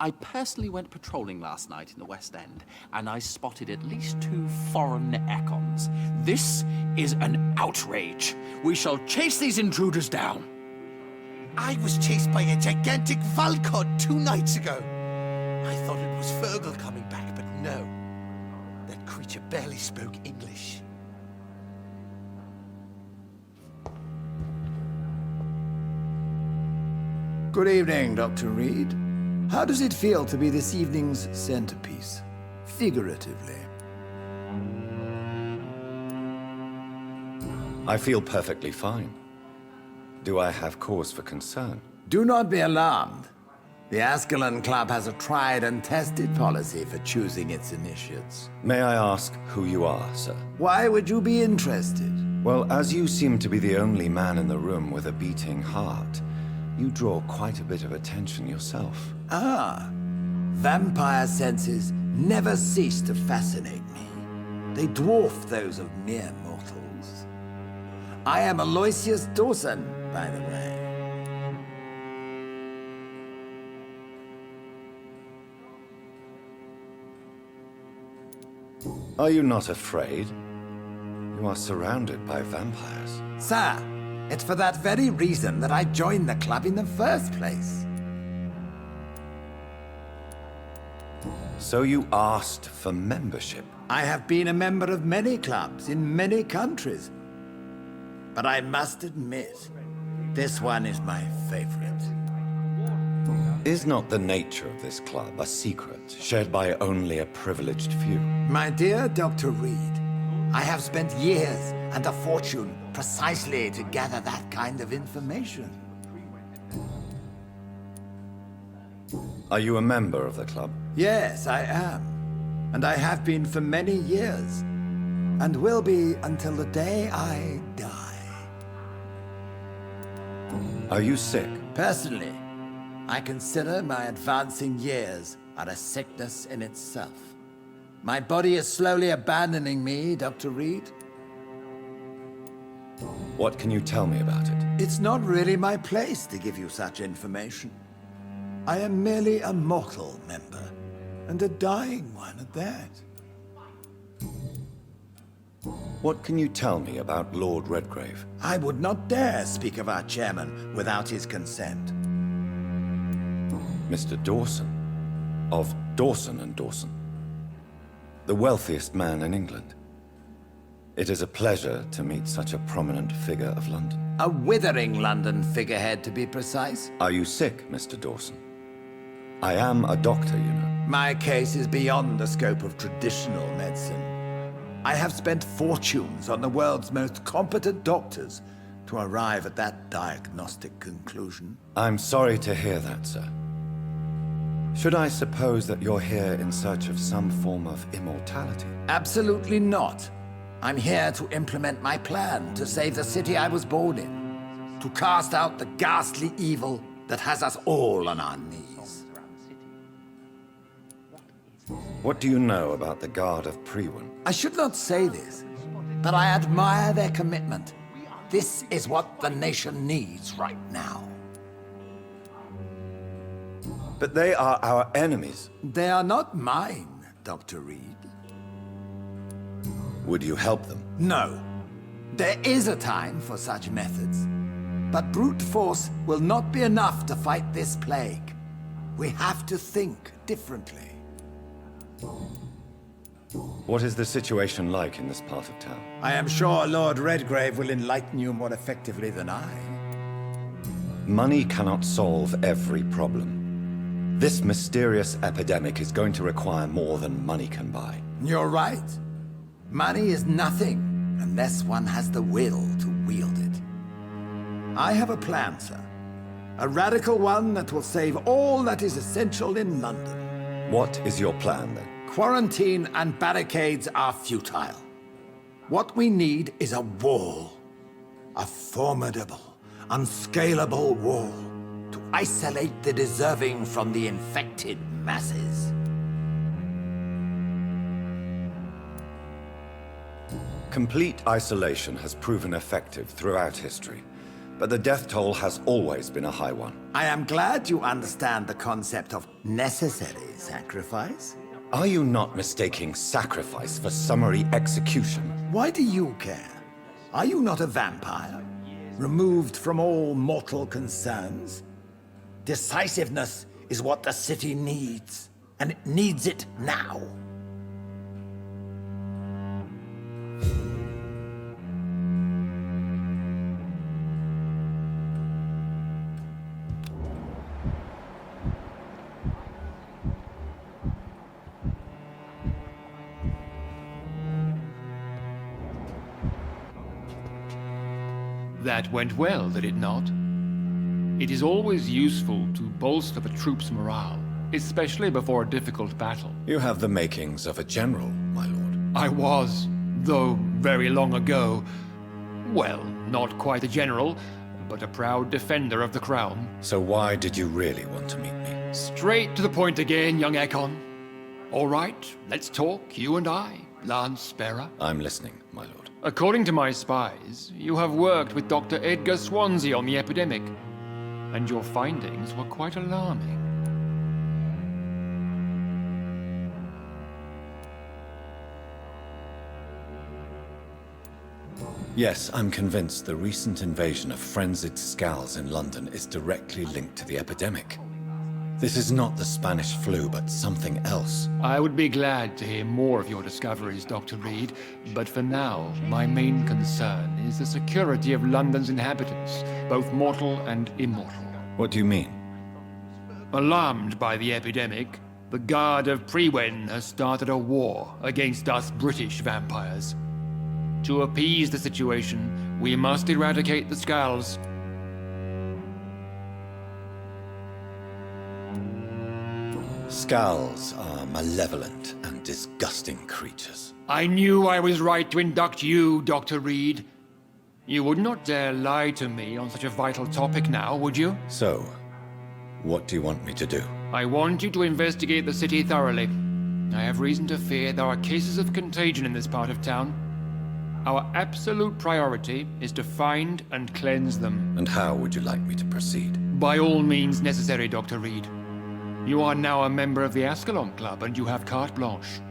I personally went patrolling last night in the West End, and I spotted at least 2 foreign econs. This is an outrage. We shall chase these intruders down. I was chased by a gigantic Valcod 2 nights ago. I thought it was Fergal coming back, but no. That creature barely spoke English. Good evening, Dr. Reid. How does it feel to be this evening's centerpiece, figuratively? I feel perfectly fine. Do I have cause for concern? Do not be alarmed. The Ascalon Club has a tried and tested policy for choosing its initiates. May I ask who you are, sir? Why would you be interested? Well, as you seem to be the only man in the room with a beating heart, you draw quite a bit of attention yourself. Ah, vampire senses never cease to fascinate me. They dwarf those of mere mortals. I am Aloysius Dawson, by the way. Are you not afraid? You are surrounded by vampires. Sir, it's for that very reason that I joined the club in the first place. So you asked for membership? I have been a member of many clubs in many countries. But I must admit, this one is my favorite. Is not the nature of this club a secret, shared by only a privileged few? My dear Dr. Reid, I have spent years and a fortune precisely to gather that kind of information. Are you a member of the club? Yes, I am. And I have been for many years. And will be until the day I die. Are you sick? Personally, I consider my advancing years are a sickness in itself. My body is slowly abandoning me, Dr. Reid. What can you tell me about it? It's not really my place to give you such information. I am merely a mortal member, and a dying one at that. What can you tell me about Lord Redgrave? I would not dare speak of our chairman without his consent. Mr. Dawson, of Dawson and Dawson, the wealthiest man in England. It is a pleasure to meet such a prominent figure of London. A withering London figurehead, to be precise. Are you sick, Mr. Dawson? I am a doctor, you know. My case is beyond the scope of traditional medicine. I have spent fortunes on the world's most competent doctors to arrive at that diagnostic conclusion. I'm sorry to hear that, sir. Should I suppose that you're here in search of some form of immortality? Absolutely not. I'm here to implement my plan to save the city I was born in. To cast out the ghastly evil that has us all on our knees. What do you know about the Guard of Priwen? I should not say this, but I admire their commitment. This is what the nation needs right now. But they are our enemies. They are not mine, Dr. Reid. Would you help them? No. There is a time for such methods. But brute force will not be enough to fight this plague. We have to think differently. What is the situation like in this part of town? I am sure Lord Redgrave will enlighten you more effectively than I. Money cannot solve every problem. This mysterious epidemic is going to require more than money can buy. You're right. Money is nothing unless one has the will to wield it. I have a plan, sir. A radical one that will save all that is essential in London. What is your plan, then? Quarantine and barricades are futile. What we need is a wall. A formidable, unscalable wall to isolate the deserving from the infected masses. Complete isolation has proven effective throughout history. but the death toll has always been a high one. I am glad you understand the concept of necessary sacrifice. Are you not mistaking sacrifice for summary execution? Why do you care? Are you not a vampire? Removed from all mortal concerns? Decisiveness is what the city needs, and it needs it now. That went well, did it not? It is always useful to bolster the troops' morale, especially before a difficult battle. You have the makings of a general, my lord. I was, though very long ago. Well, not quite a general, but a proud defender of the crown. So why did you really want to meet me? Straight to the point again, young Ekon. All right, let's talk, you and I, Lance Sparrow. I'm listening, my lord. According to my spies, you have worked with Dr. Edgar Swansea on the epidemic, and your findings were quite alarming. Yes, I'm convinced the recent invasion of frenzied scowls in London is directly linked to the epidemic. This is not the Spanish flu, but something else. I would be glad to hear more of your discoveries, Dr. Reid, but for now, my main concern is the security of London's inhabitants, both mortal and immortal. What do you mean? Alarmed by the epidemic, the Guard of Priwen has started a war against us British vampires. To appease the situation, we must eradicate the Skulls. Scowls are malevolent and disgusting creatures. I knew I was right to induct you, Dr. Reid. You would not dare lie to me on such a vital topic now, would you? So, what do you want me to do? I want you to investigate the city thoroughly. I have reason to fear there are cases of contagion in this part of town. Our absolute priority is to find and cleanse them. And how would you like me to proceed? By all means necessary, Dr. Reid. You are now a member of the Ascalon Club, and you have carte blanche.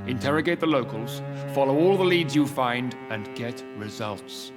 Interrogate the locals, follow all the leads you find, and get results.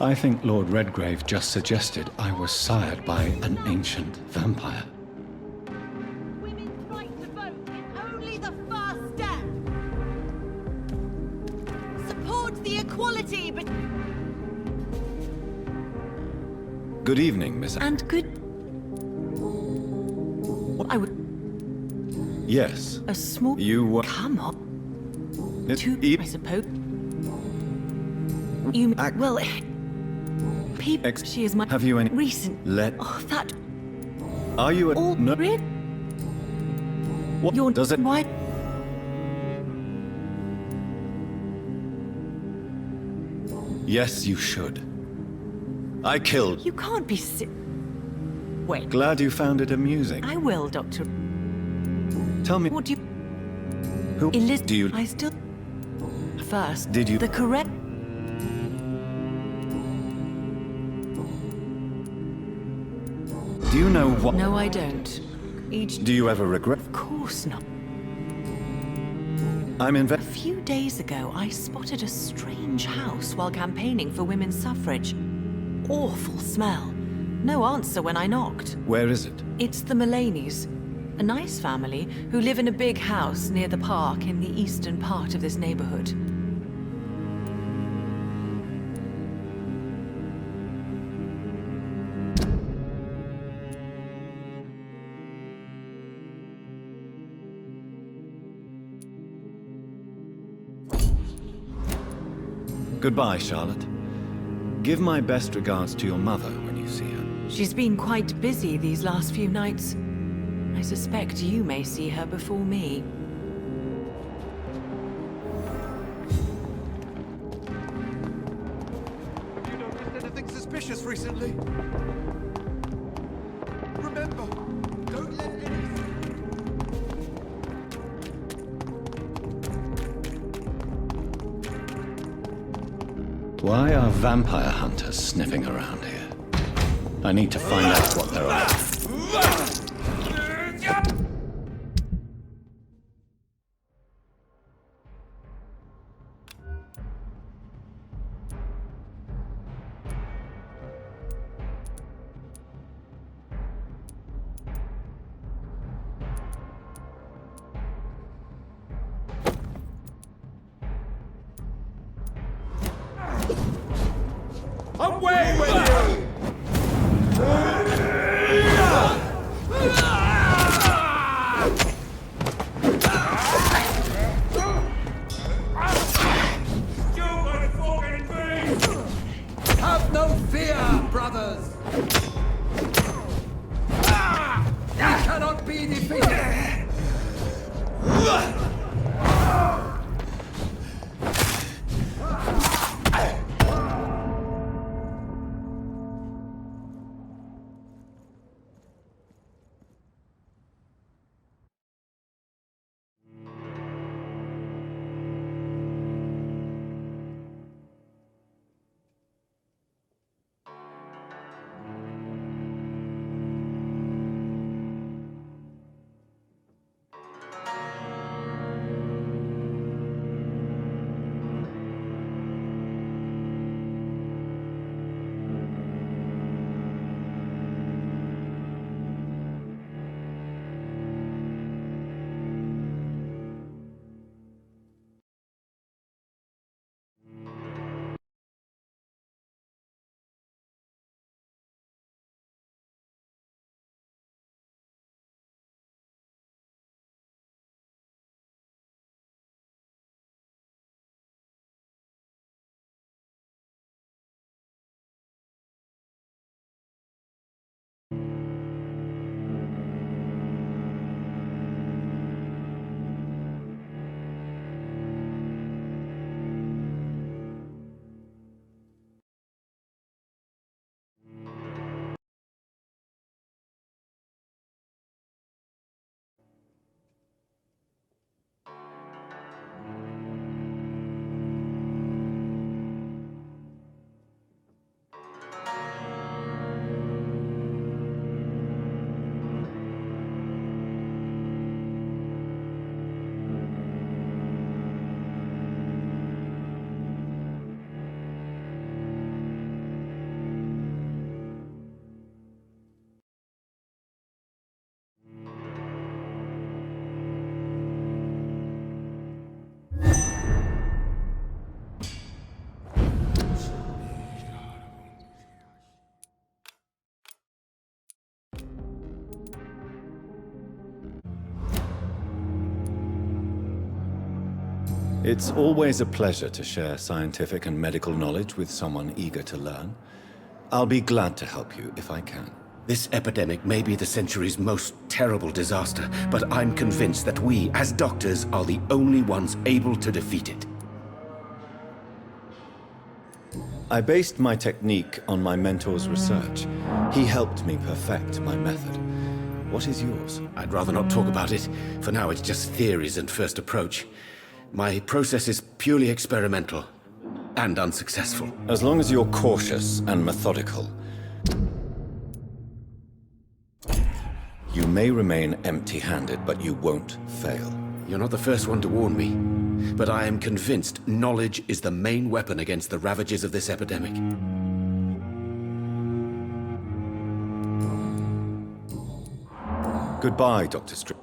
I think Lord Redgrave just suggested I was sired by an ancient vampire. Women's right to vote is only the first step. Support the equality Good evening, Miss... and good. I would Yes. a small. You were... Come on. I suppose. You well. People. She is my. Have you any... recent. Let... Oh, that. Are you a... All No. red. What You're does it... Why? Yes, you should. I killed... You can't be Wait. Glad you found it amusing. I will, Doctor. Tell me... What do you? Who do you... I still. First. Did you... The correct. Do you know what... No, I don't. Each. Do you ever regret... Of course not. I'm A few days ago, I spotted a strange house while campaigning for women's suffrage. Awful smell. No answer when I knocked. Where is it? It's the Mullaneys, a nice family who live in a big house near the park in the eastern part of this neighborhood. Goodbye, Charlotte. Give my best regards to your mother when you see her. She's been quite busy these last few nights. I suspect you may see her before me. You noticed anything suspicious recently? Remember, don't let anything... Why are vampire hunters sniffing around here? I need to find out what they're up to. Away with you! Have no fear, brothers! You cannot be defeated! It's always a pleasure to share scientific and medical knowledge with someone eager to learn. I'll be glad to help you if I can. This epidemic may be the century's most terrible disaster, but I'm convinced that we, as doctors, are the only ones able to defeat it. I based my technique on my mentor's research. He helped me perfect my method. What is yours? I'd rather not talk about it. For now, it's just theories and first approach. My process is purely experimental and unsuccessful. As long as you're cautious and methodical, you may remain empty-handed, but you won't fail. You're not the first one to warn me, but I am convinced knowledge is the main weapon against the ravages of this epidemic. Goodbye, Dr. Str...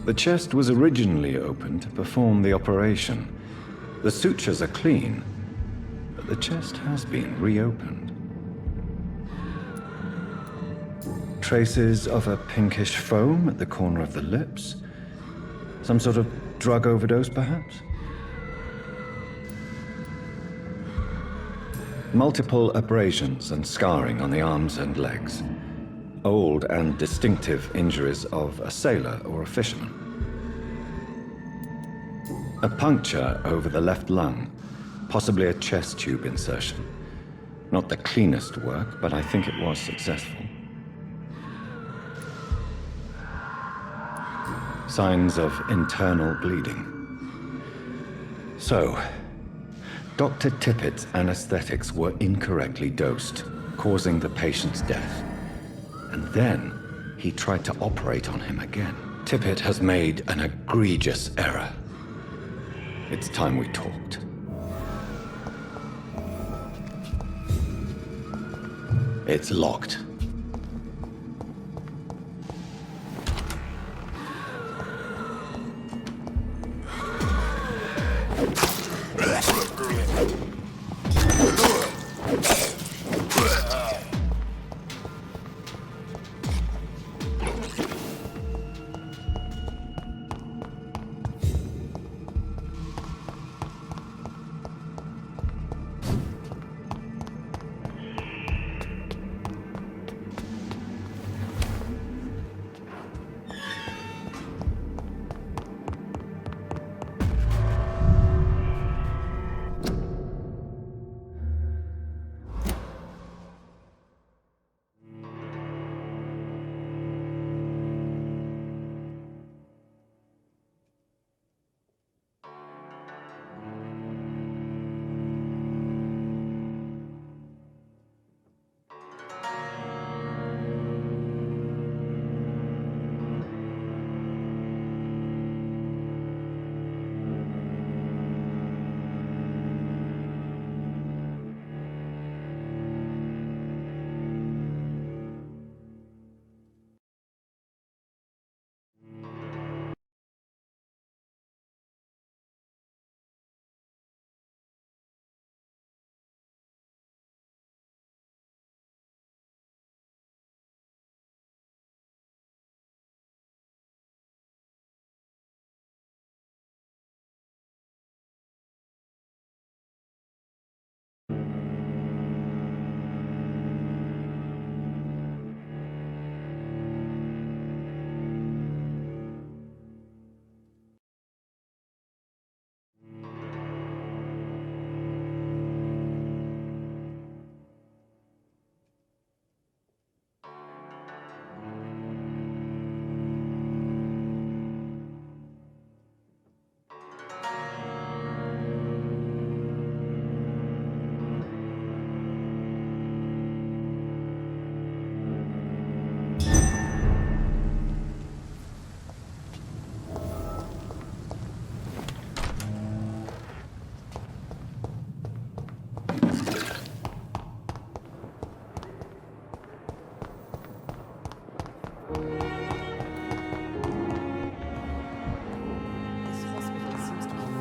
The chest was originally opened to perform the operation. The sutures are clean, but the chest has been reopened. Traces of a pinkish foam at the corner of the lips. Some sort of drug overdose, perhaps? Multiple abrasions and scarring on the arms and legs. Old and distinctive injuries of a sailor or a fisherman. A puncture over the left lung, possibly a chest tube insertion. Not the cleanest work, but I think it was successful. Signs of internal bleeding. So, Dr. Tippett's anesthetics were incorrectly dosed, causing the patient's death. And then, he tried to operate on him again. Tippett has made an egregious error. It's time we talked. It's locked.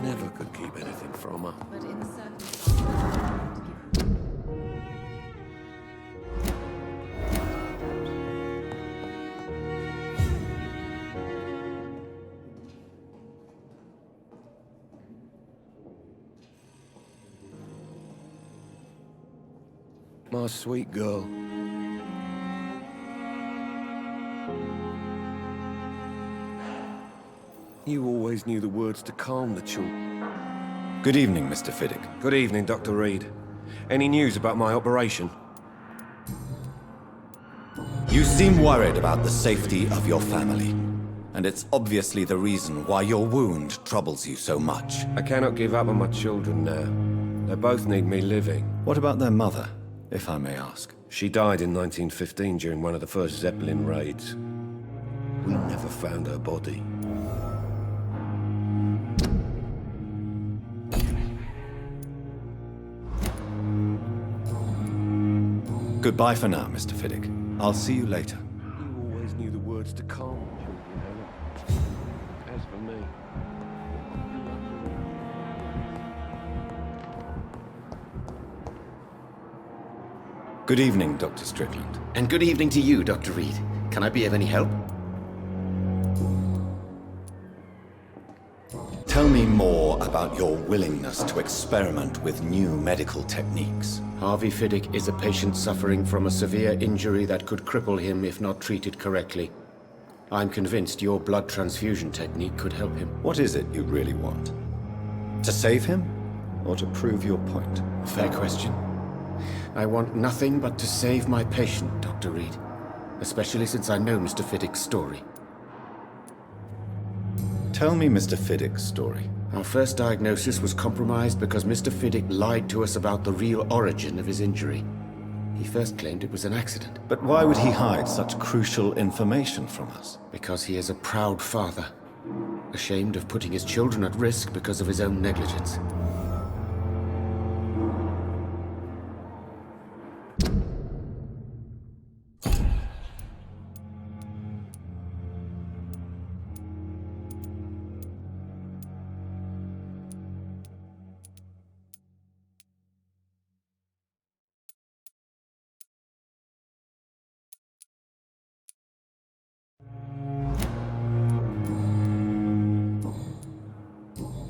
Never could keep anything from her. But in circumstances, My sweet girl. You always knew the words to calm the children. Good evening, Mr. Fiddick. Good evening, Dr. Reid. Any news about my operation? You seem worried about the safety of your family. And it's obviously the reason why your wound troubles you so much. I cannot give up on my children now. They both need me living. What about their mother, if I may ask? She died in 1915 during one of the first Zeppelin raids. We never found her body. Goodbye for now, Mr. Fiddick. I'll see you later. You always knew the words to calm the children, Helen. As for me... Good evening, Dr. Strickland. And good evening to you, Dr. Reid. Can I be of any help? Tell me more about your willingness to experiment with new medical techniques. Harvey Fiddick is a patient suffering from a severe injury that could cripple him if not treated correctly. I'm convinced your blood transfusion technique could help him. What is it you really want? To save him, or to prove your point? Fair question. I want nothing but to save my patient, Dr. Reid. Especially since I know Mr. Fiddick's story. Tell me Mr. Fiddick's story. Our first diagnosis was compromised because Mr. Fiddick lied to us about the real origin of his injury. He first claimed it was an accident. But why would he hide such crucial information from us? Because he is a proud father. Ashamed of putting his children at risk because of his own negligence.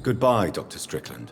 Goodbye, Dr. Strickland.